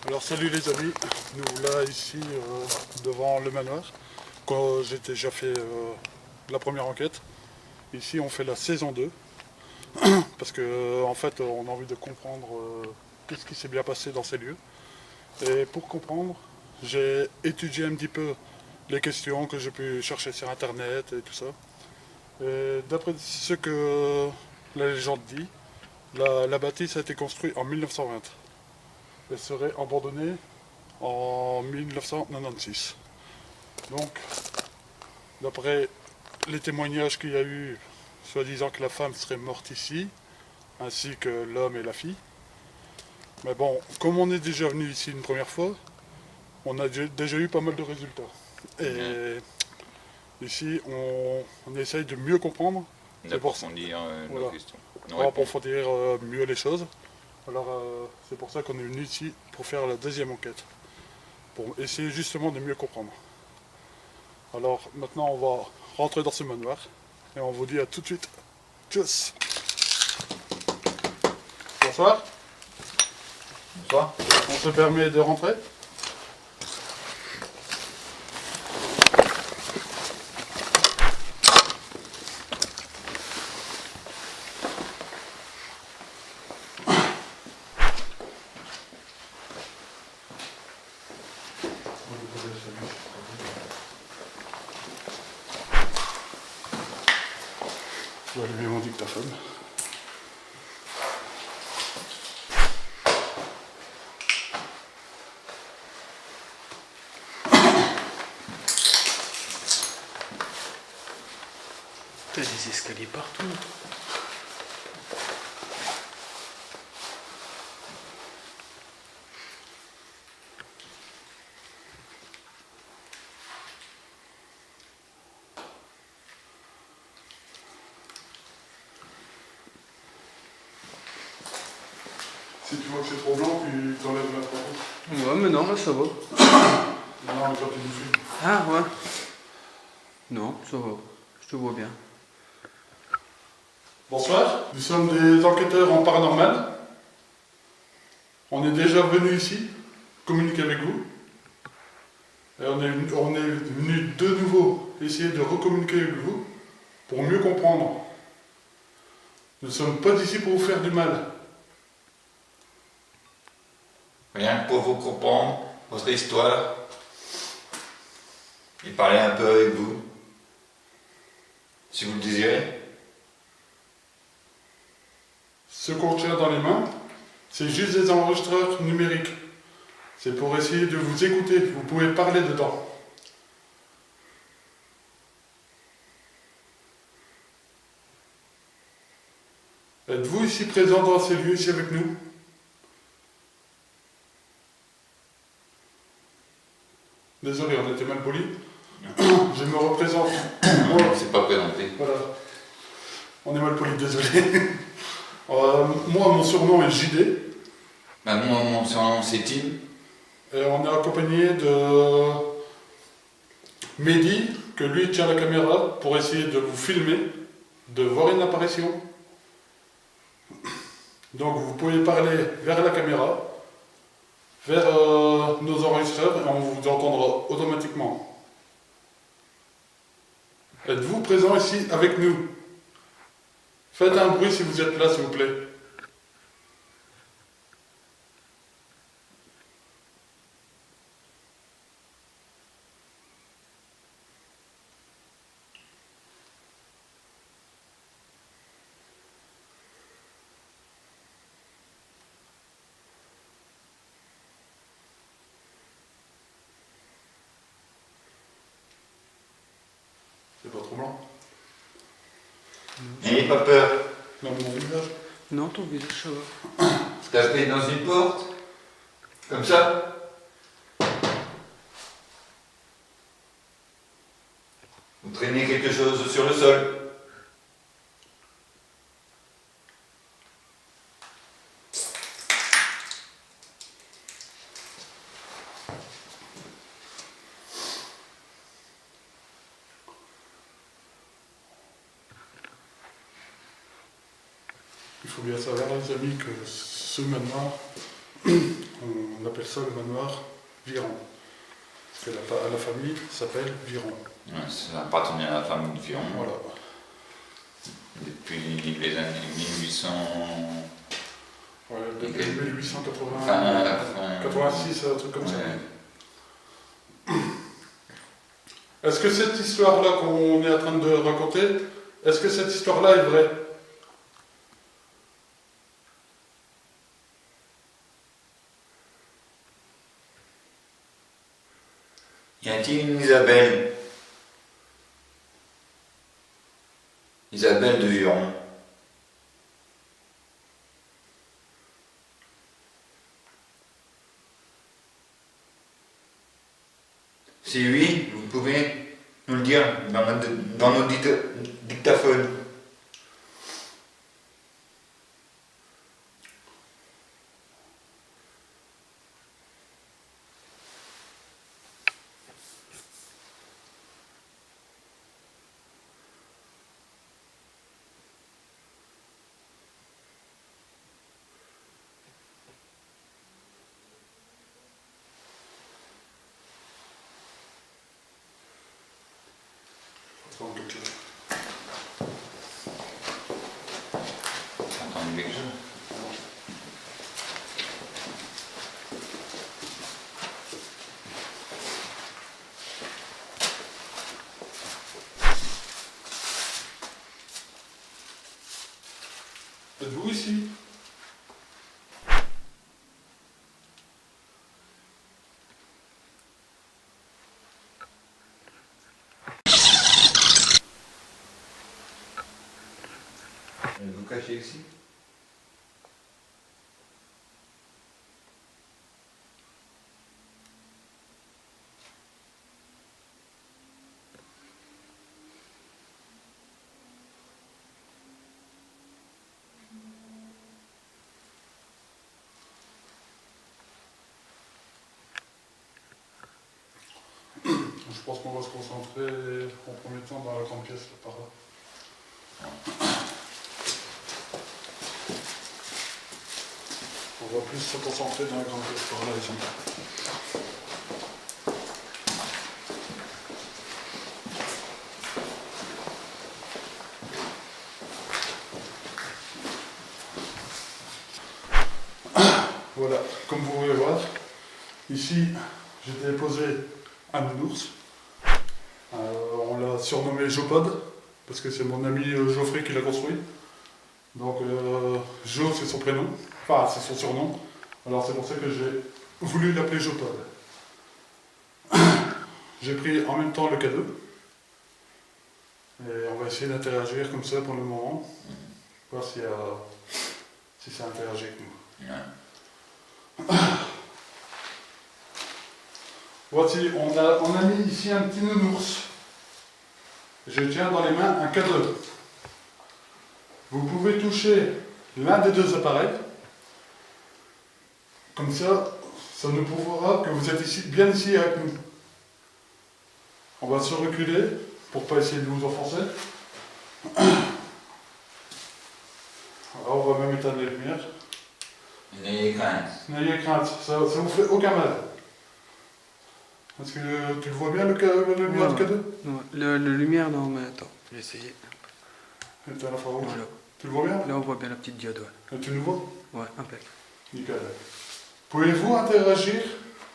Alors salut les amis, nous là ici devant le manoir, quand j'ai déjà fait la première enquête. Ici on fait la saison 2, parce que en fait on a envie de comprendre qu'est-ce qui s'est bien passé dans ces lieux. Et pour comprendre, j'ai étudié un petit peu les questions que j'ai pu chercher sur internet et tout ça. Et d'après ce que la légende dit, la bâtisse a été construite en 1920 et serait abandonnée en 1996. Donc, d'après les témoignages qu'il y a eu, soi-disant que la femme serait morte ici, ainsi que l'homme et la fille. Mais bon, comme on est déjà venu ici une première fois, on a déjà eu pas mal de résultats. Et ici, on essaye de mieux comprendre. D'approfondir voilà, nos questions. Pour approfondir mieux les choses. Alors, c'est pour ça qu'on est venu ici pour faire la deuxième enquête. Pour essayer justement de mieux comprendre. Alors maintenant on va rentrer dans ce manoir et on vous dit à tout de suite. Tchuss. Bonsoir. Bonsoir. On se permet de rentrer. Je vais allumer mon dictaphone. T'as des escaliers partout. Si tu vois que c'est trop blanc, tu t'enlèves la photo. Ouais, mais non, là ça va. Non, mais quand tu nous filmes. Ah, ouais. Non, ça va. Je te vois bien. Bonsoir, nous sommes des enquêteurs en paranormal. On est déjà venu ici communiquer avec vous. Et on est venu de nouveau essayer de recommuniquer avec vous pour mieux comprendre. Nous ne sommes pas ici pour vous faire du mal. Rien que pour vous comprendre, votre histoire, et parler un peu avec vous, si vous le désirez. Ce qu'on tient dans les mains, c'est juste des enregistreurs numériques. C'est pour essayer de vous écouter, vous pouvez parler dedans. Êtes-vous ici présent dans ces lieux, ici avec nous? Désolé, on était mal poli. Je me représente. On ne s'est pas présenté. Voilà. On est mal poli, désolé. Moi, mon surnom est JD. Moi, mon surnom c'est Tim. Et on est accompagné de Mehdi, que lui tient la caméra pour essayer de vous filmer, de voir une apparition. Donc vous pouvez parler vers la caméra, vers nos enregistreurs, et on vous entendra automatiquement. Êtes-vous présent ici avec nous? Faites un bruit si vous êtes là, s'il vous plaît. C'est pas trop blanc? N'ayez pas peur. Dans mon visage? Non, ton visage, ça va. Se cacher dans une porte, comme ça. Vous traînez quelque chose sur le sol. Il faut bien savoir, les amis, que ce manoir On appelle ça le manoir Viron. Parce que la famille s'appelle Viron. Ouais, ça appartenait à la famille de Viron. Voilà. Depuis les années 1800. Ouais, depuis 1880, Enfin, 86, un truc comme ça. ouais. Est-ce que cette histoire-là qu'on est en train de raconter, est-ce que cette histoire-là est vraie? Y a-t-il une Isabelle? Isabelle de Viron. Si oui, vous pouvez nous le dire dans nos dictaphones. Entendu quelque chose? Êtes-vous ici? Vous cachez ici? Je pense qu'on va se concentrer en premier temps dans la grande pièce, là, par là. On va plus se concentrer dans la grande pièce, par là, ici. Voilà, comme vous pouvez voir, ici, j'ai déposé un nounours. On l'a surnommé Jopod, parce que c'est mon ami Geoffrey qui l'a construit. Donc Jo, c'est son prénom, enfin c'est son surnom. Alors c'est pour ça que j'ai voulu l'appeler Jopod. J'ai pris en même temps le cadeau. Et on va essayer d'interagir comme ça pour le moment. Voir si ça interagit avec nous. Ouais. Voici, on a mis ici un petit nounours. Je tiens dans les mains un cadeau. Vous pouvez toucher l'un des deux appareils. Comme ça, ça nous prouvera que vous êtes ici, bien ici avec nous. On va se reculer pour ne pas essayer de vous enfoncer. Alors on va même éteindre les lumières. N'ayez crainte. N'ayez crainte, ça ne vous fait aucun mal. Est-ce que tu le vois bien, la lumière du cadeau? Non, la lumière, non, mais attends, j'ai essayé. Éteins l'infrarouge. Voilà. Tu le vois bien? Là, on voit bien la petite diode, ouais. Et tu le vois? Ouais, impeccable. Nickel. Pouvez-vous interagir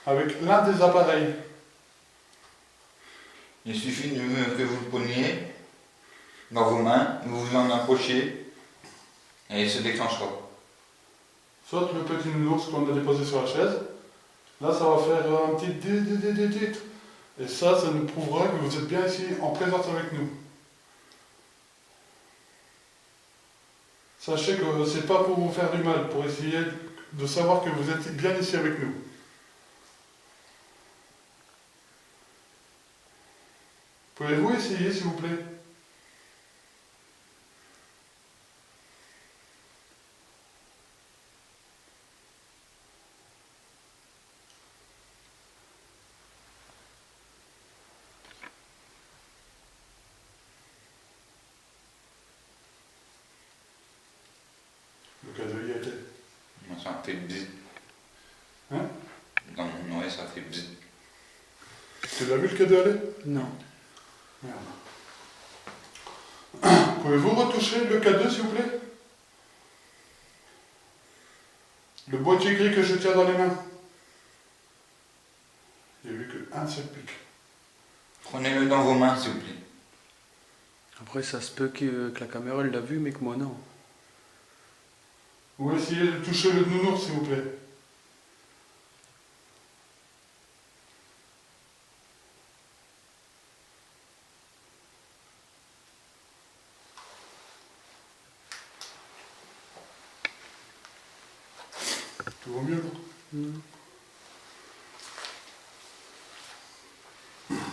avec l'un des appareils? Il suffit que vous le preniez dans vos mains, vous vous en approchez et il se déclenchera. Soit le petit nounours qu'on a déposé sur la chaise. Là, ça va faire un petit dit. Et ça nous prouvera que vous êtes bien ici en présence avec nous. Sachez que c'est pas pour vous faire du mal, pour essayer de savoir que vous êtes bien ici avec nous. Pouvez-vous essayer, s'il vous plaît? Le cadeau y a été. Ça fait bzzz. et ça fait bzzz. Tu l'as vu le K2 aller? Non. Merde. Pouvez-vous retoucher le K2 s'il vous plaît? Le boîtier gris que je tiens dans les mains. Il n'y a vu qu'un seul pic. Prenez-le dans vos mains, s'il vous plaît. Après, ça se peut que la caméra elle l'a vu, mais que moi non. Ou essayez de toucher le nounours s'il vous plaît. Tout va mieux?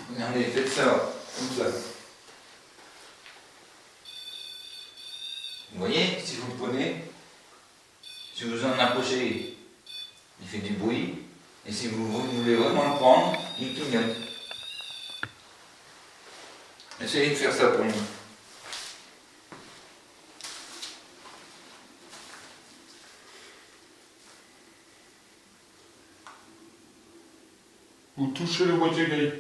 Regardez, faites ça, comme ça. Vous voyez, si vous le prenez, si vous en approchez, il fait du bruit. Et si vous voulez vraiment le prendre, il clignote. Essayez de faire ça pour nous. Ou touchez le boîtier gris.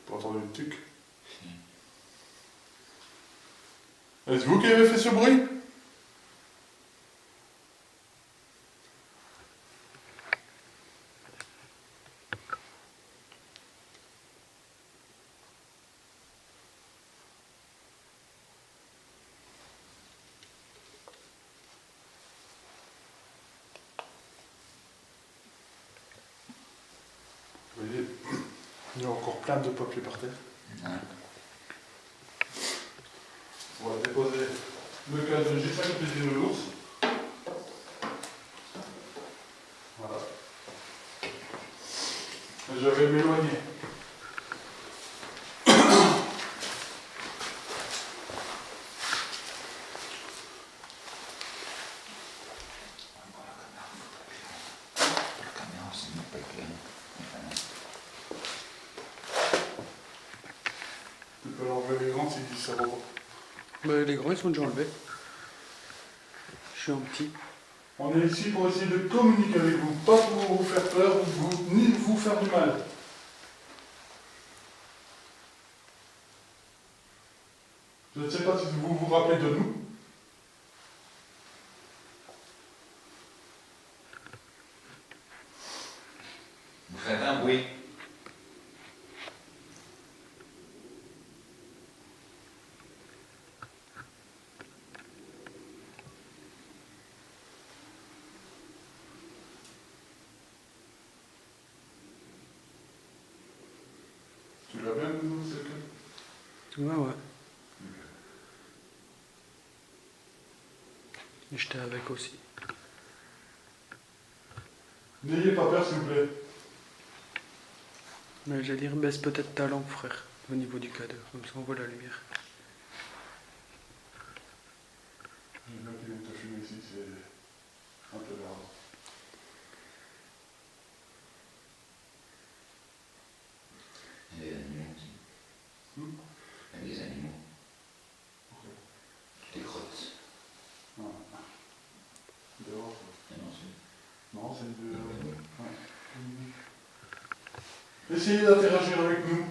T'as pas entendu le tic? Est-ce vous qui avez fait ce bruit? Vous voyez, il y a encore plein de papiers par terre. Ouais. On va déposer le cadre juste à côté du nounours. Voilà. Et je vais m'éloigner. La caméra, c'est même pas clair. Tu peux l'enlever les gants si ça va pas. Bah, les grands ils sont déjà enlevés. Je suis un petit. On est ici pour essayer de communiquer avec vous, pas pour vous faire peur ni vous faire du mal. Je ne sais pas si vous vous rappelez de nous. Vous faites un bruit. Tu l'as bien, nous, c'est le Ouais, ouais. Et j'étais avec aussi. N'ayez pas peur, s'il vous plaît. Mais j'allais dire, baisse peut-être ta lampe, frère, au niveau du cadre. Comme ça on voit la lumière. J'ai bien qu'il te fumer ici, c'est un peu grave. Il y a des animaux aussi. Il y a des animaux. Des crottes. Dehors. Et non, Non, c'est de... c'est- Ouais. Essayez d'interagir avec nous.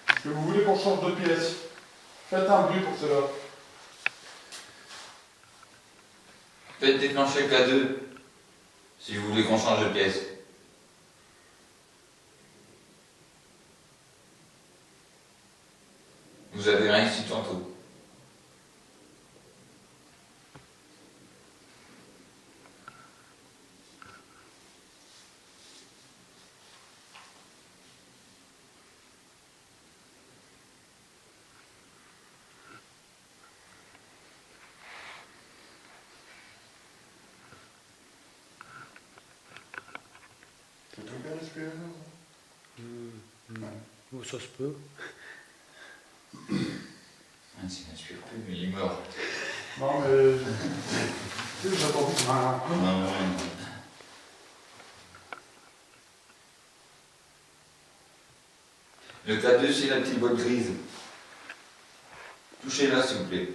Est-ce que vous voulez qu'on change de pièce? Faites un bruit pour cela. Faites déclencher le K2 si vous voulez qu'on change de pièce. Vous avez réussi tantôt. C'est tout bien respirer. Bon, ça se peut. Ah, s'il n'inspire plus, il meurt. Non, mais J'attends. Ah. Le K2, c'est la petite boîte grise. Touchez-la, s'il vous plaît.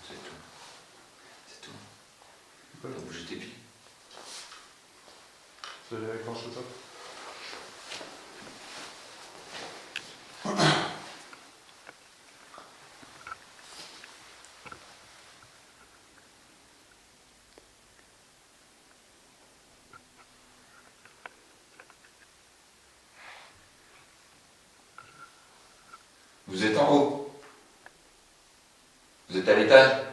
C'est tout. C'est tout. Faut bouger tes pieds. C'est quand je fais ça. Vous êtes en haut. Vous êtes à l'étage.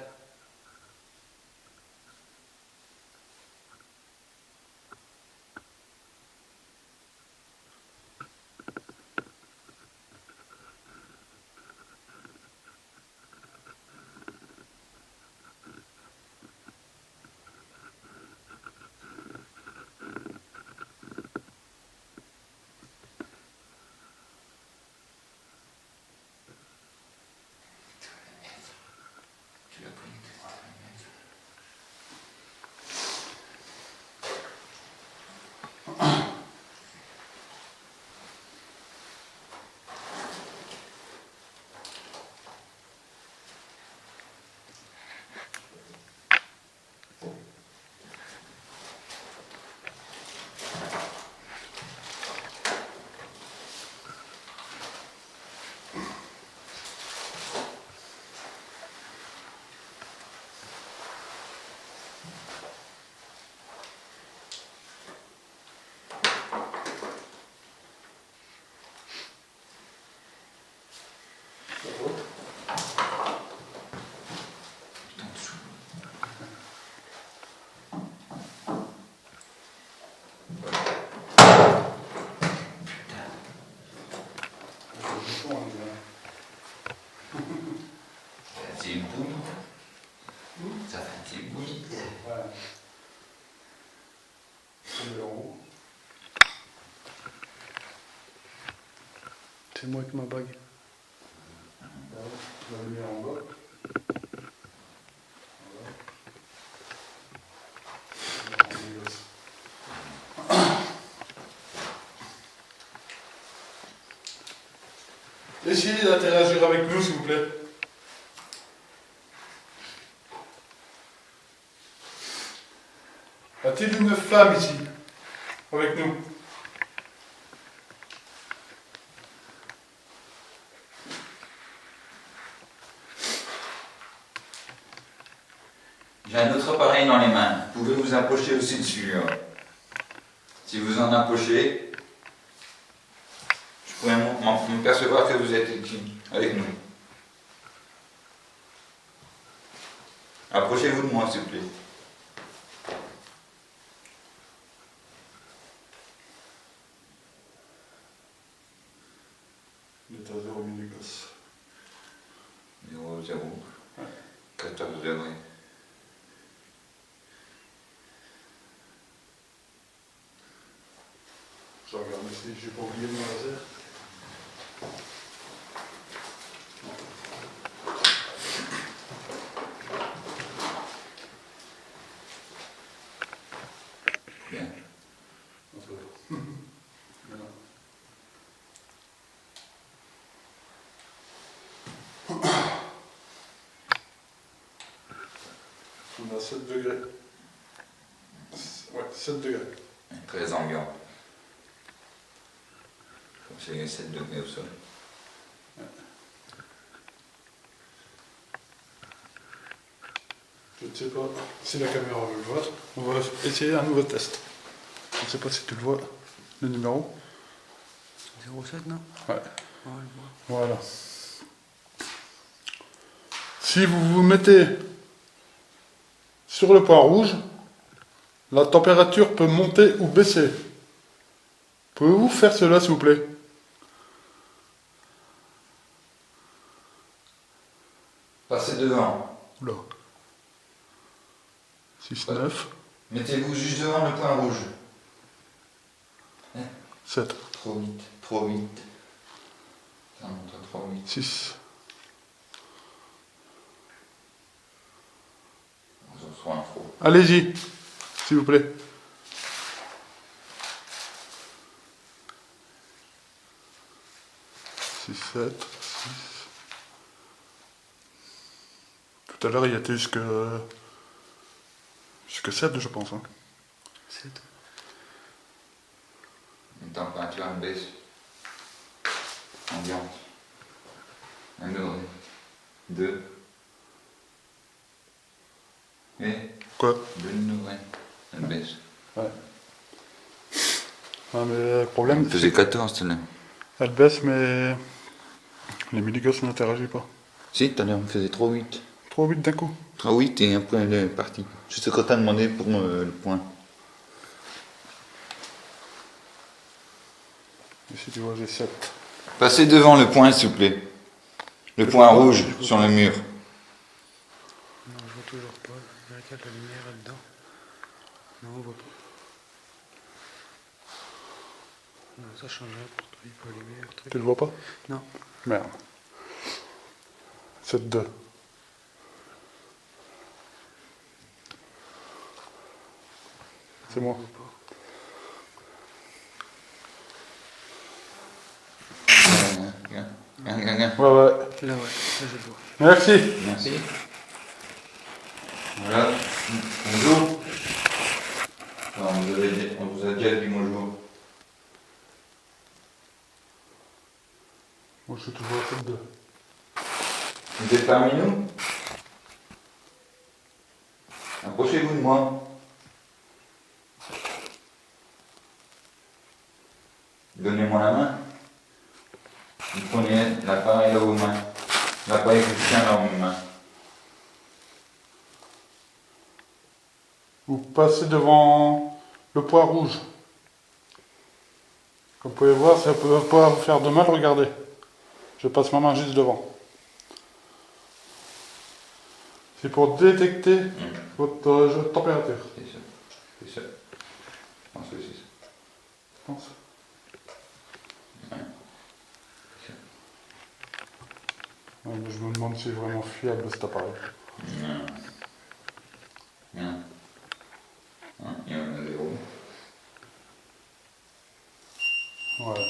Tu l'as pris. C'est une boule. Ça fait un petit bruit. Ouais. C'est en haut. C'est moi avec ma bague. Tu vas le mettre en bas. Essayez d'interagir avec nous, s'il vous plaît. Y a-t-il une femme ici, avec nous? J'ai un autre appareil dans les mains. Vous pouvez vous approcher aussi dessus. Si vous en approchez, je pourrais me percevoir que vous êtes ici, avec nous. Approchez-vous de moi, s'il vous plaît. L'état 0 milligauss. 0, 0. 14 degrés. Je regarde ici, j'ai pas oublié mon laser. Bien. On a 7 degrés. Ouais, 7 degrés. Très ambiant. Comme c'est 7 degrés au sol. Je ne sais pas si la caméra veut le voir. On va essayer un nouveau test. Je ne sais pas si tu le vois, le numéro. 07, non? Ouais. Ouais, je vois. Voilà. Si vous vous mettez sur le point rouge, la température peut monter ou baisser. Pouvez-vous faire cela, s'il vous plaît? Passez devant. Oula. 6, 9, Mettez-vous juste devant le point rouge. 7. Trop vite, trop vite. Ça monte à 3, 8. 6. On se reçoit un faux. Allez-y, s'il vous plaît. Six, 7, 6. Tout à l'heure, il était jusque 7, je pense. Hein. 7. Une température elle baisse. Ambiante. 1 degré. 2. Et Quoi? 2 degrés. Elle baisse. Ouais. Ah, mais le problème, Elle faisait 14 celle-là. elle baisse, mais les milligauss n'interagissent pas. Si, tout à l'heure, elle faisait 3,8. 3,8 d'un coup. 3,8 et un point de parti. Juste quand t'as demandé pour le point. Ici, tu vois, j'ai 7. Passez devant le point, s'il vous plaît. Le point rouge sur le mur. Non, je vois toujours pas. Il y a la lumière là-dedans. Non, on voit pas. Non, ça change rien pour toi. Il faut allumer le truc. Tu le vois pas? Non. Merde. 7, 2. C'est moi. On voit pas. Regarde. Ouais, ouais. Là, ouais. Là, je le vois. Merci. Merci. Voilà. Bonjour. Alors, on vous a déjà dit bonjour. Moi, je suis toujours à 7, 2. Vous êtes parmi nous? Approchez-vous de moi. Donnez-moi la main. Vous prenez l'appareil dans vos mains. L'appareil que je tiens dans mes mains. Vous passez devant le point rouge. Comme vous pouvez voir, ça ne peut pas vous faire de mal, regardez. Je passe ma main juste devant. C'est pour détecter votre température, C'est ça. C'est ça. Je pense que c'est ça. je pense. Ouais, mais je me demande si c'est vraiment fiable cet appareil. Non. Non. Non, il y en a 0. Ouais.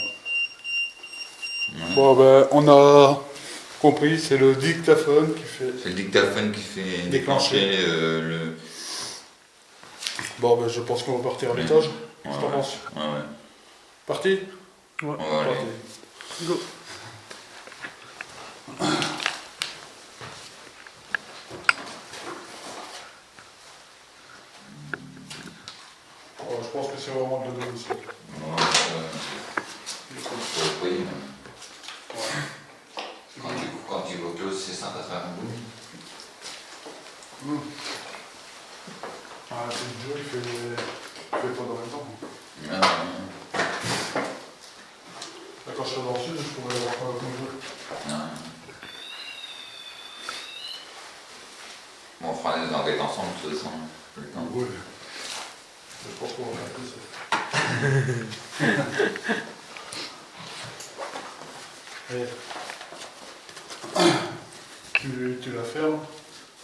Bon, ben, on a compris, c'est le dictaphone qui fait. C'est le dictaphone qui fait Déclencher. déclencher le... Bon, ben, je pense qu'on va partir à l'étage. Qu'est-ce que t'en Ouais, penses? ouais. Parti? Ouais. On va aller. Parti. Go. Oh, je pense que c'est vraiment de la domicile. Ouais, oui, quand tu vas close, c'est ça, ça sera un bout. Ah, c'est Joe, il fait pas dans le même temps. Là, quand je serai dans le sud, je pourrais avoir comme jeu. Bon, on fera des enquêtes ensemble, de toute façon. Le temps. Oui. Je pense qu'on va faire plus ça. Et tu la fermes,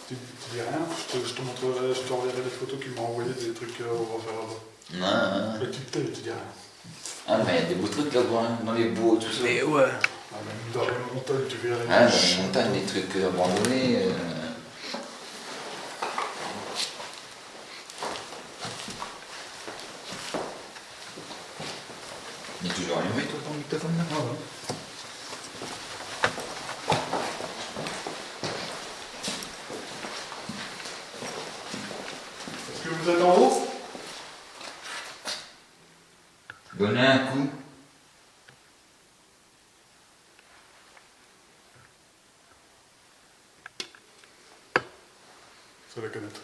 tu dis rien, je te montrerai, je t'enverrai des photos qu'il m'a envoyé des trucs qu'on va faire là-bas. Non. Et tu te tais, tu dis rien. Ah, mais il y a des beaux trucs là-bas, hein, dans les bois, tout ça. Mais ouais. Ah, même dans les montagnes, tu verrais. Ah, dans les montagnes, des trucs abandonnés. Il est toujours allumé, toi, ton dictaphone là? Ah, ouais. Est-ce que vous êtes en haut? Donnez un coup. C'est la canette.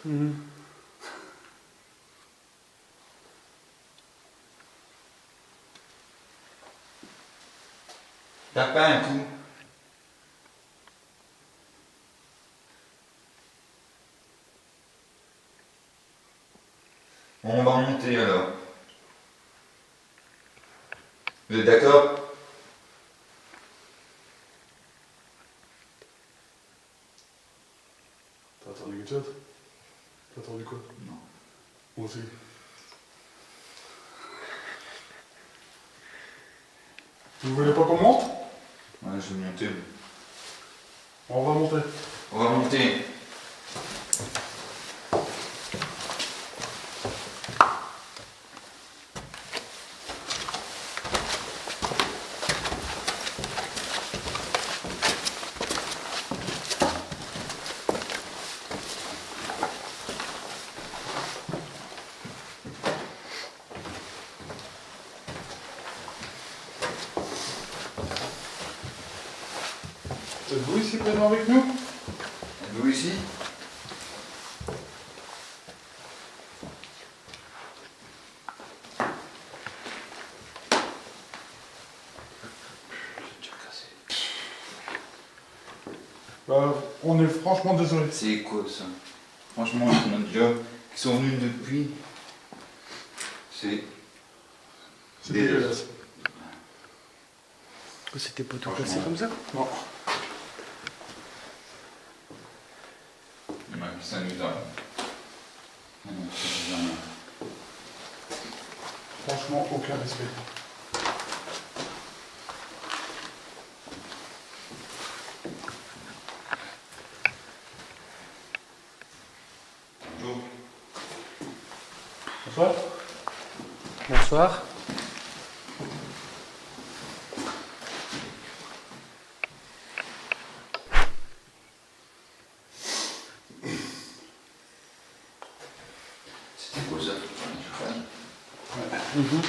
T'as pas un coup. On va remonter alors. Vous êtes d'accord? Vous voulez pas qu'on monte? Ouais, je vais monter. On va monter. On va monter. Êtes-vous ici présent avec nous? Êtes-vous ici? On est franchement désolé. C'est quoi ça? Franchement, on a déjà qui sont venus depuis. C'est dégueulasse. C'était pas tout Franchement. cassé comme ça? Non. Ouais, ça nous a. Ça nous a- Franchement, aucun respect. Bonjour. Bonsoir. Bonsoir. C'était quoi ça? Vous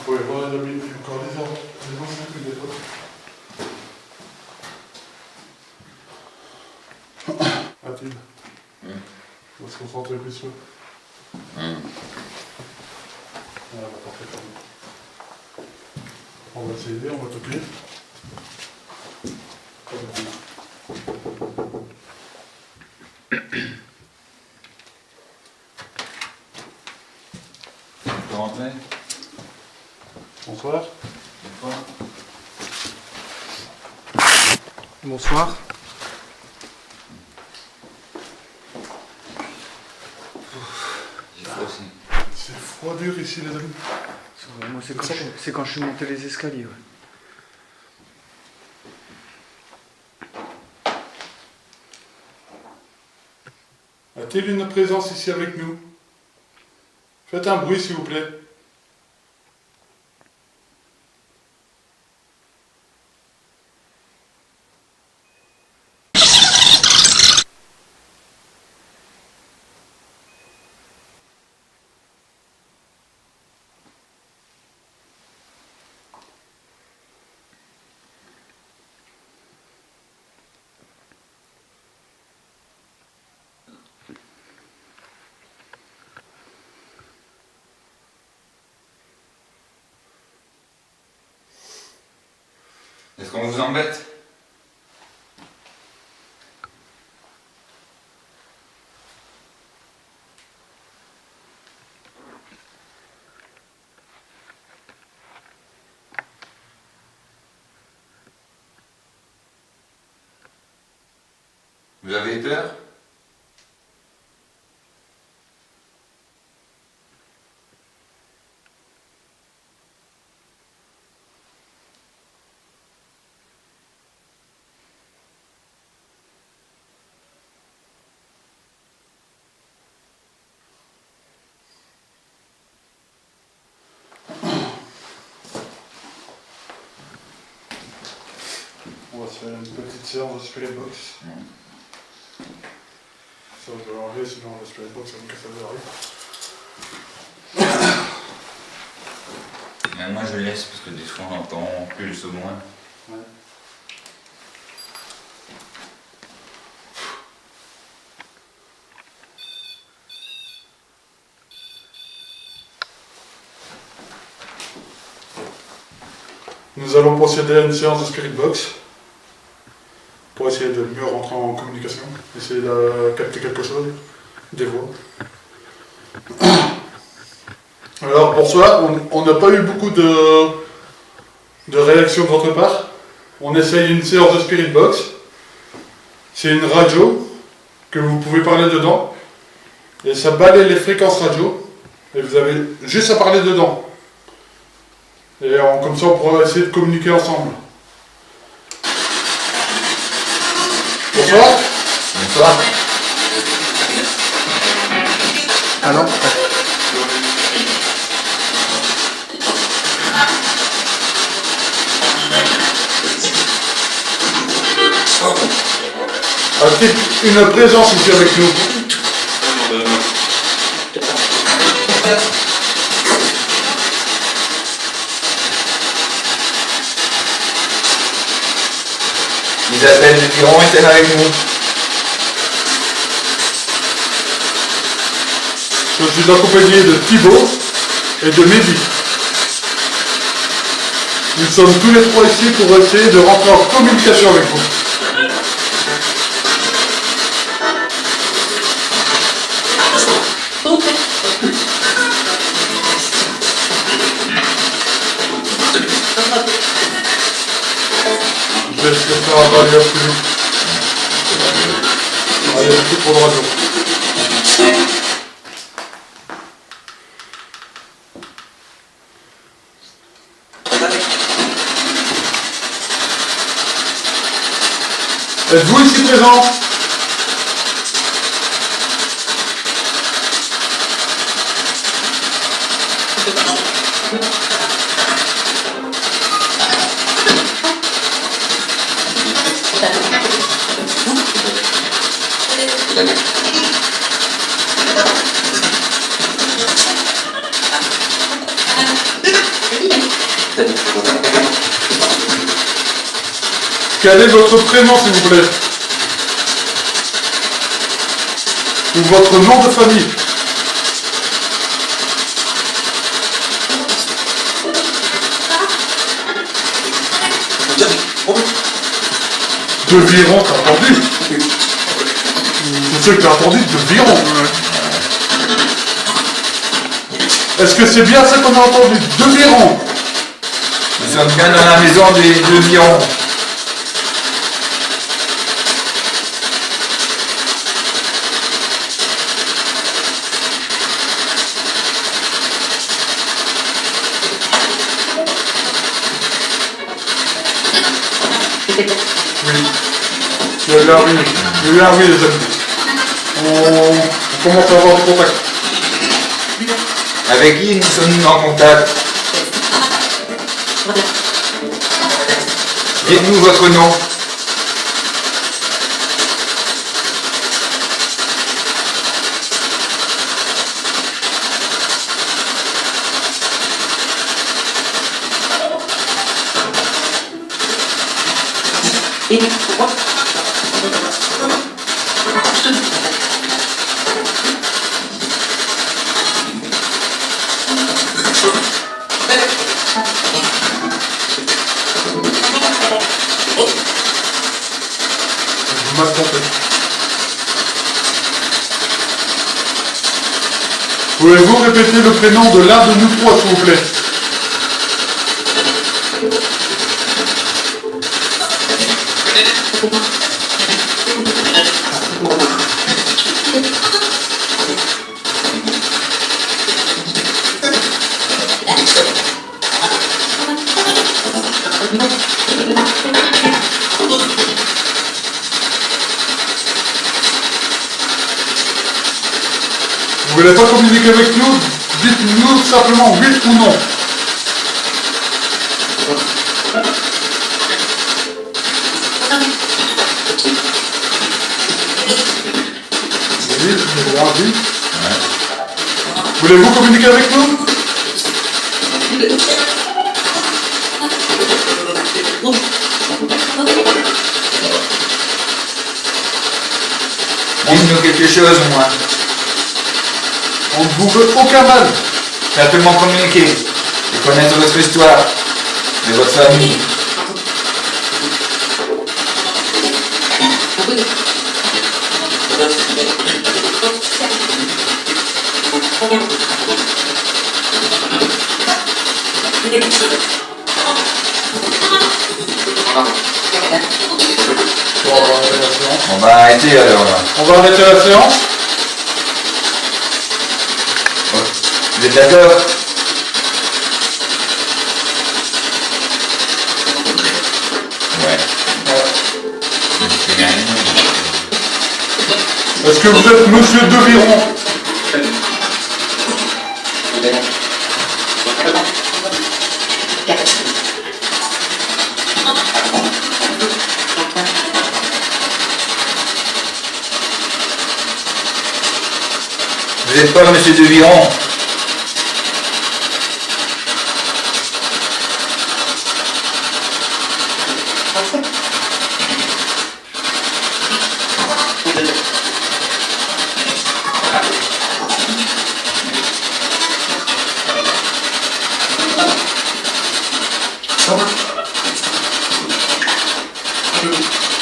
pouvez voir les domines, il y a encore des anciens que des autres. Mathilde, on va se concentrer plus sur. Voilà, parfait. On va s'aider, on va toquer. On peut rentrer? Bonsoir. Bonsoir. Bonsoir. J'ai froid aussi. C'est froid dur ici, les amis. Moi, c'est quand je suis monté les escaliers. Ouais. A-t-il une présence ici avec nous? Faites un bruit, s'il vous plaît. Est-ce qu'on vous embête? Vous avez peur? On va se faire une petite séance de spirit box. Ça, je vais enlever, sinon le spirit box, ça me casse les oreilles. Mais moi je laisse parce que des fois on entend plus ou moins. Ouais. Nous allons procéder à une séance de spirit box pour essayer de mieux rentrer en communication, essayer de capter quelque chose, des voix. Alors pour cela, on n'a pas eu beaucoup de réactions de votre part. On essaye une séance de spirit box. C'est une radio que vous pouvez parler dedans. Et ça balaye les fréquences radio. Et vous avez juste à parler dedans. Et comme ça, on pourra essayer de communiquer ensemble. Bonsoir. Bonsoir. Alors, Une présence ici avec nous. Isabelle Dupiron est-elle avec nous? Je suis accompagné de Thibaut et de Mehdi. Nous sommes tous les trois ici pour essayer de rentrer en communication avec vous. Je vais essayer de faire un barrière plus vite. Allez, c'est pour le radio. Êtes-vous ici présent? Quel est votre prénom, s'il vous plaît? Ou votre nom de famille? De Viron, t'as entendu? C'est ce que t'as entendu, de Viron. Est-ce que c'est bien ça qu'on a entendu? De Viron. Nous sommes bien dans la maison des deux Viron. Oui. Il y a eu un oui, les amis. On commence à avoir du contact. Avec qui nous sommes en contact? Dites-nous votre nom. Mal compris. Pouvez-vous répéter le prénom de l'un de nous trois, s'il vous plaît? Vous voulez pas communiquer avec nous? Dites-nous simplement oui ou non. Oui. Voulez-vous communiquer avec nous? Dites-nous quelque chose, au moins. On ne vous veut aucun mal. Simplement communiquer et connaître votre histoire et votre famille. On va arrêter alors là. On va arrêter la séance. Vous êtes d'accord? que vous êtes Monsieur Deviron. Vous n'êtes pas Monsieur Deviron?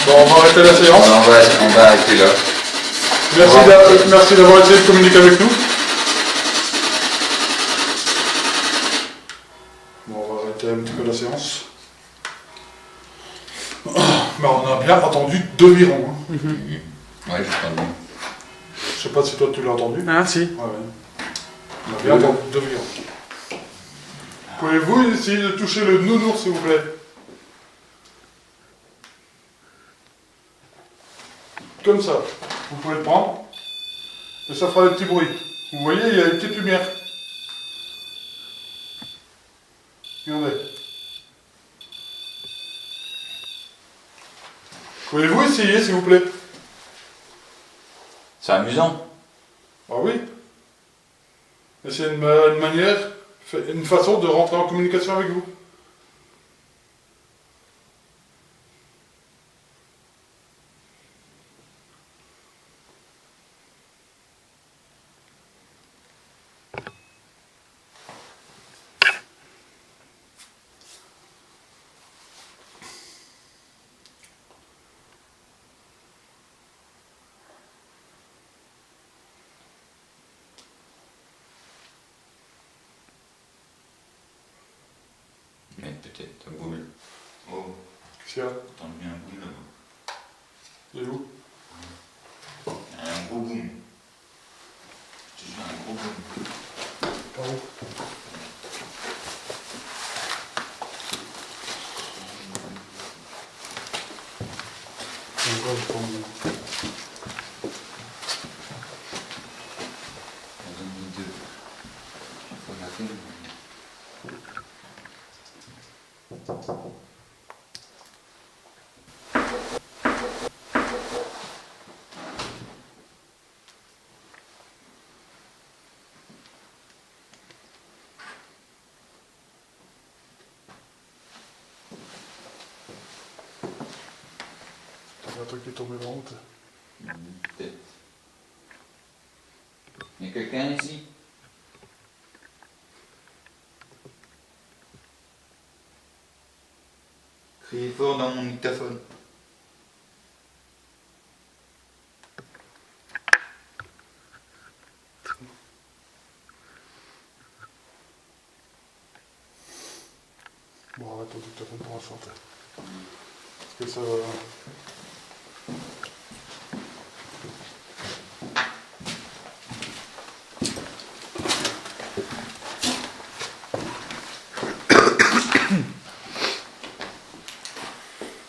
Bon, on va arrêter la séance. On va arrêter là. Merci d'avoir essayé de communiquer avec nous. Bon, on va arrêter un petit peu la séance. Mais on a bien entendu Deviron. Hein. Ouais, j'ai entendu. Je sais pas si toi tu l'as entendu. Ah si. Ouais, ouais. On a bien entendu Deviron. Pouvez-vous essayer de toucher le nounours, s'il vous plaît? Comme ça. Vous pouvez le prendre. Et ça fera des petits bruits. Vous voyez, il y a une petite lumière. Regardez. Pouvez-vous essayer, s'il vous plaît? C'est amusant. Ah oui. Et c'est une manière, une façon de rentrer en communication avec vous. Mais peut-être un boule. Oh, Qu'est-ce qu'il y a? j'ai entendu un boule là-bas. Il est où? Un gros boom. J'ai vu un gros boom. Par où? Encore, je prends le- Dans un milieu. Je peux regarder. Il y a un truc qui est tombé dans la route. Peut-être. Il y a quelqu'un ici? Criez fort dans mon dictaphone. Bon, arrête ton dictaphone pour chanter. Parce que ça...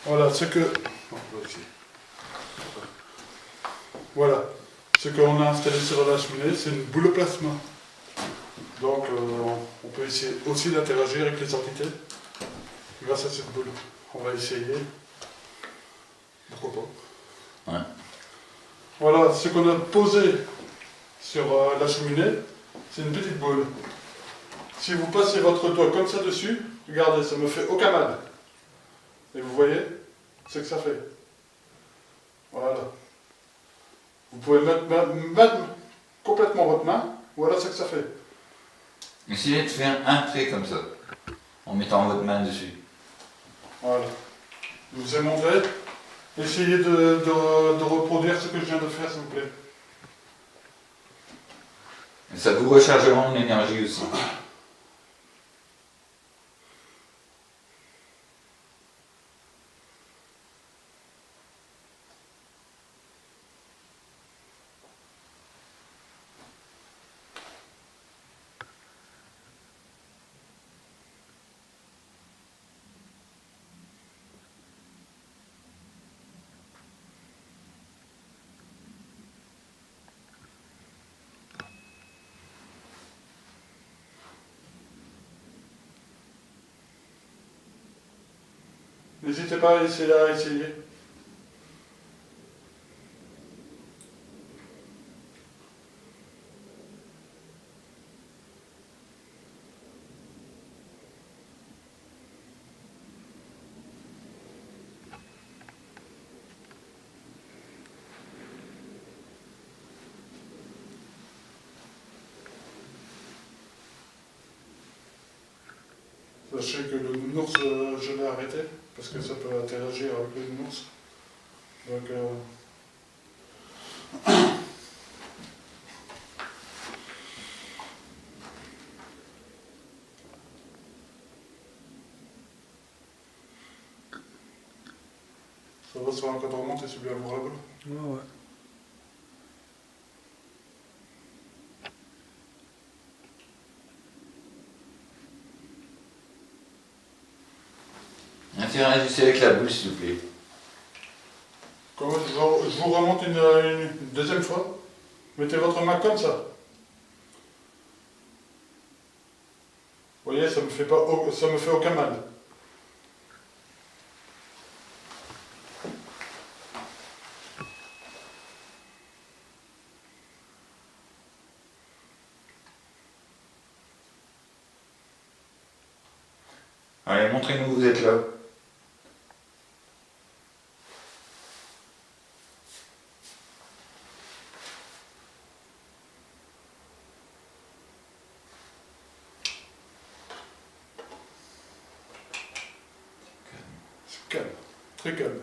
Voilà, ce que... on va essayer. Voilà, ce qu'on a installé sur la cheminée, c'est une boule au plasma. Donc, on peut essayer aussi d'interagir avec les entités grâce à cette boule. On va essayer. Pourquoi pas? Ouais. Voilà, ce qu'on a posé sur la cheminée, c'est une petite boule. Si vous passez votre doigt comme ça dessus, regardez, ça ne me fait aucun mal. Et vous voyez ce que ça fait. Voilà. Vous pouvez mettre complètement votre main, voilà ce que ça fait. Essayez de faire un trait comme ça, en mettant votre main dessus. Voilà. Je vous ai montré. Essayez de reproduire ce que je viens de faire, s'il vous plaît. Et ça vous rechargera en énergie aussi. N'hésitez pas à essayer. Sachez que le nounours, je l'ai arrêté, parce que ça peut interagir avec le nounours. Donc, ça va sur l'encadrement, t'es bien favorable. Ouais, ouais. Interagissez avec la boule, s'il vous plaît. Quand je vous remonte une deuxième fois, mettez votre main comme ça. Vous voyez, ça me fait aucun mal. Allez, montrez-nous où vous êtes là. C'est calme, très calme.